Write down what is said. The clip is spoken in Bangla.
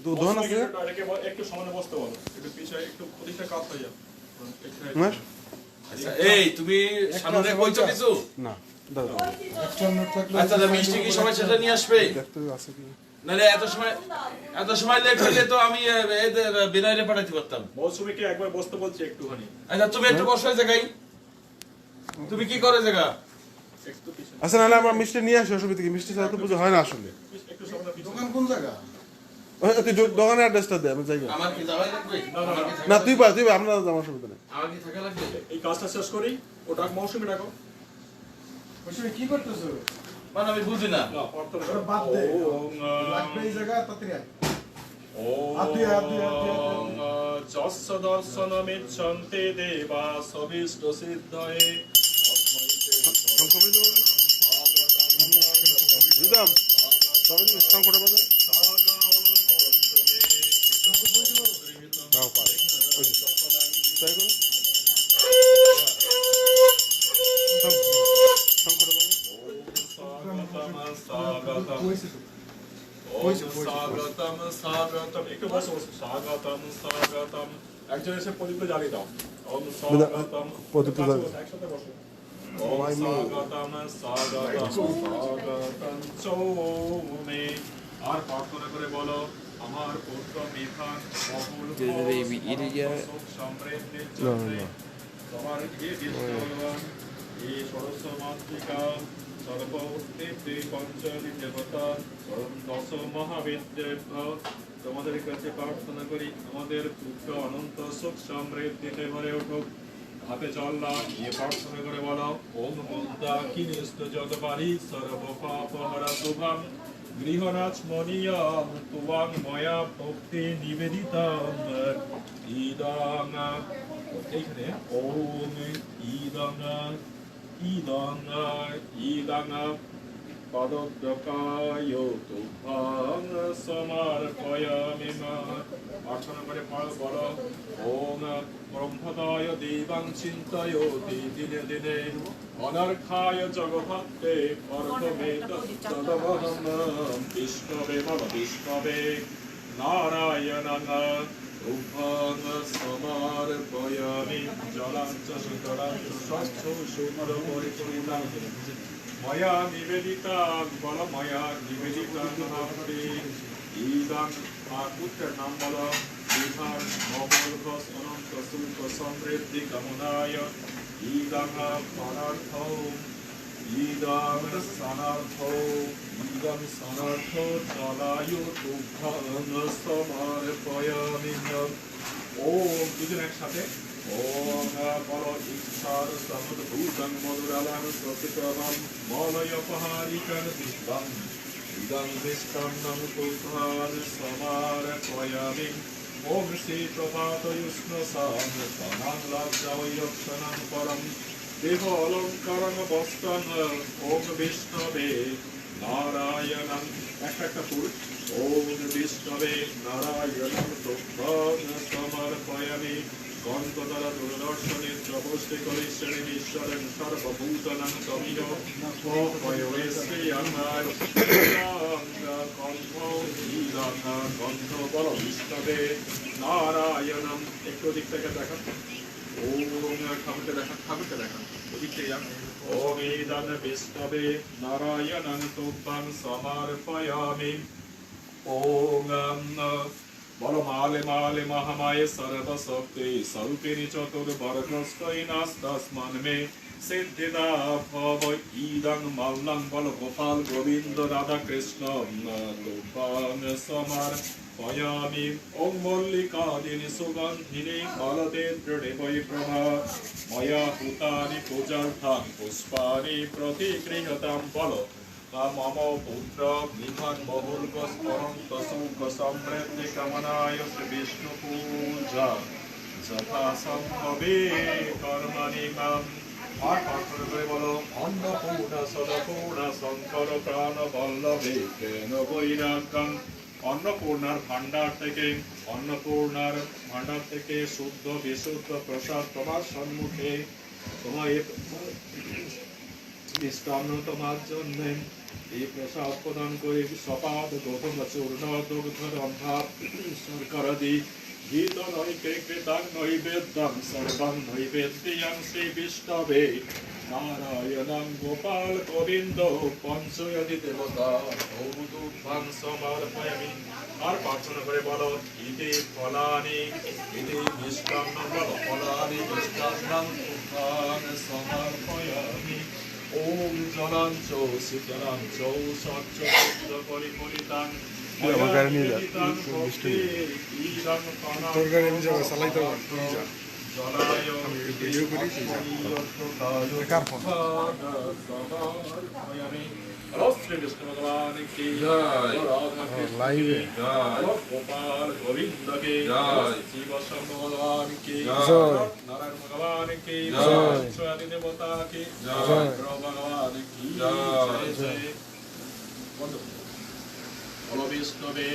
দোকান আছে একটু সামনে বসতে বলো, একটু পিছনে একটু ওদিকটা কাত হয়ে যাও। আচ্ছা এই তুমি সামনে কইছো কিছু না দাদা আচ্ছা মিষ্টি কি সময় সেটা নিয়ে আসবে দেখতে আছে কি নালে এত সময় লেট হইলে তো আমি বিনাইরে পাঠাতে পারতাম। মৌসুমীকে একবার বসতে বলছি একটুখানি। আচ্ছা তুমি একটু বসো এই জায়গায়, তুমি কি করে জায়গা একটু পিছনে আচ্ছা নাহলে আমরা মিষ্টি নিয়ে আসি, অসুবিধা কি? মিষ্টি ছাড়া তো পুজো হয় না আসলে। একটু সামনে পিছনে। দোকান কোন জায়গা? তুই দোকানের অ্যাড্রেসটা দে, আমি যাই। আমার কি যাওয়া লাগবে? না তুই পাই আমরা আমার অসুবিধা নেই। আমার কি থাকা লাগবে? এই কাজটা শেষ করি, ওটা মৌসুমী ডাকো। মৌসুমী কি করতেছো? মানে আমি বুঝি না। না অর্থ ওরা বাদ দে। ওং লাগবে এই জায়গা তাড়াতাড়ি আয়। ওং যস্য দর্শনমিচ্ছন্তে দেবা সবিষ্ট সিদ্ধয়ে দিদাম সবাই সংকটে বাজার তাই করো সংকটে বাজার স্বাগতম স্বাগতম একটু বসো বসো স্বাগতম স্বাগতম একজন এসে প্রদীপটা জ্বালিয়ে দাও। ওম স্বাগতম প্রদীপটা জ্বালিয়ে একসাথে বসো। ওম স্বাগতম স্বাগতম স্বাগতম চৌমে আর প্রার্থনা করে বলো আমার পুত্র মিথান বহুল সুখ সমৃদ্ধির জন্য তোমার গিয়ে বিষ্ণুবান এই ষোড়শ মাতৃকা সর্বস্থিতি পঞ্চমী দেবতা দশ মহাবিদ্যেভ্য তোমাদের কাছে প্রার্থনা করি আমাদের পুত্র অনন্ত সুখ সমৃদ্ধিতে ভরে উঠুক। হাতে চল্লা নিয়ে প্রার্থনা করে বলো ওম মুদ্রা কিনিস্ত জগবারি সর্ব পাপ হরা শুভম গৃহরাজ মনিয়াম তুয়াং ময়া ভক্তি নিবেদিতাম ইদাং এইখানে ওম ইদাং ইদাং ইদাং পদদ্রকায় তুভ্যাং সমর্পয়ামি মা প্রার্থনা করে বলো ওম ব্রহ্মদায় দেবাং চিন্তয়তি দিনে দিনে অনর্ঘায় জগভক্তে অর্ধমে তদবহম বিষ্ণবে বল বিষ্ণবে নারায়ণং তুভ্যাং সমর্পয়ামি জলাঞ্চ শীতলাং স্বচ্ছ সুন্দর পরিপূর্ণাং ময়া নিবেদিতাং বল ময়া নিবেদিতাং ভক্তি ইদাং আর পুত্রের নাম বলো বিধান মঙ্গল অনন্ত সুখ সমৃদ্ধি কামনায় ইদাং সনার্থ ইদাং সনার্থ ইদাং সনার্থ চলায় তুভ্যাং সমর্পয়ামি ওম দুজন একসাথে ওম বলো ঈশ্বর সমুদ্ভূতং মধুরালাং সচিতমম মলয়পহারিকং বিশ্বং ইদং বিষ্ণং তুভ্যাং সমর্পয়ামি ওম শ্রী প্রভাতয়ুষ্ণ সনাং লজ্জায়ক্ষণং পরম দেহ অলঙ্কারং বস্ত্রং ওম বিষ্ণবে নারায়ণং একটা ফুল ওম বিষ্ণবে নারায়ণং তুভ্যাং সমর্পয়ামি গন্ধ দ্বারা দূরদর্শনের জবস্তে করে শ্রেণী ঈশ্বরেন সর্বভূতনাং তমিয় গন্ধ বল বিষ্ণবে নারায়ণম একটু দিক থেকে দেখান ওম ঠাকুরকে দেখান ওদিক থেকে যান ওম ইদং বিষ্ণবে নারায়ণং তুভ্যাং সমর্পয়ামি ওম বলো মালে মালে মহামায়ে সর্বশক্তি স্বরূপিণী চতুর্বর্গস্তৈনাস্তস্মান্ মে সিদ্ধিদা ভব ইদং মাল্যং বলো গোপাল গোবিন্দ রাধা কৃষ্ণ তুভ্যাং সমর্পয়ামি ওম মল্লিকাদিনী সুগন্ধিনী বলতে দৃঢ়ে বৈ প্রভা ময়া হুতানি পূজার্থাং পুষ্পানি প্রতিগৃহতাম বলো মম পুত্র মিথান বহুল অনন্ত সুখ সমৃদ্ধি কামনায় শ্রী বিষ্ণু পূজা যথা সম্ভবে কর্মাণি মাম আর প্রার্থনা করে বলো অন্নপূর্ণা সদপূর্ণা শঙ্কর প্রাণ বল্লভে কেন বৈরাগ্যং অন্নপূর্ণার ভান্ডার থেকে শুদ্ধ বিশুদ্ধ প্রসাদ তোমার সম্মুখে তোমার মিষ্টান্ন তোমার জন্য এই প্রসাদ প্রদান করে সপাদ গৌতম চূর্ণ দুগ্ধ রন্ধা শর্করাদি গীত নৈকে কৃতাং নৈবেদ্যং সর্বং নৈবেদ্যং শ্রী বিষ্ণবে নারায়ণং গোপাল গোবিন্দ পঞ্চয়তি দেবতা ভৌতুভাং সমর্পয়ামি। আর প্রার্থনা করে বলো ইতি ফলানি ইতি মিষ্টান্ন ফলানি মিষ্টান্নং তুভ্যাং সমর্পয়ামি। ওম জলাঞ্চ শীতলাঞ্চ স্বচ্ছ শুদ্ধ পরিপরিতাং আমার গাড়ি নিয়ে যা, মিষ্টি তোর গাড়ি আমি যাবো চালাই তো আমি ভিডিও করি তুই যা। কার ফোন? শ্রী বিষ্ণু ভগবান কি জয়। রাধা কৃষ্ণ লাইভে জয়। গোপাল গোবিন্দ কি জয়। শিব শম্ভ ভগবান কি জয়। নারায়ণ ভগবান কি জয়। সয়াদি দেবতা কি জয়। ভগবান কি জয়। জয় জয়। বলো বিষ্ণবে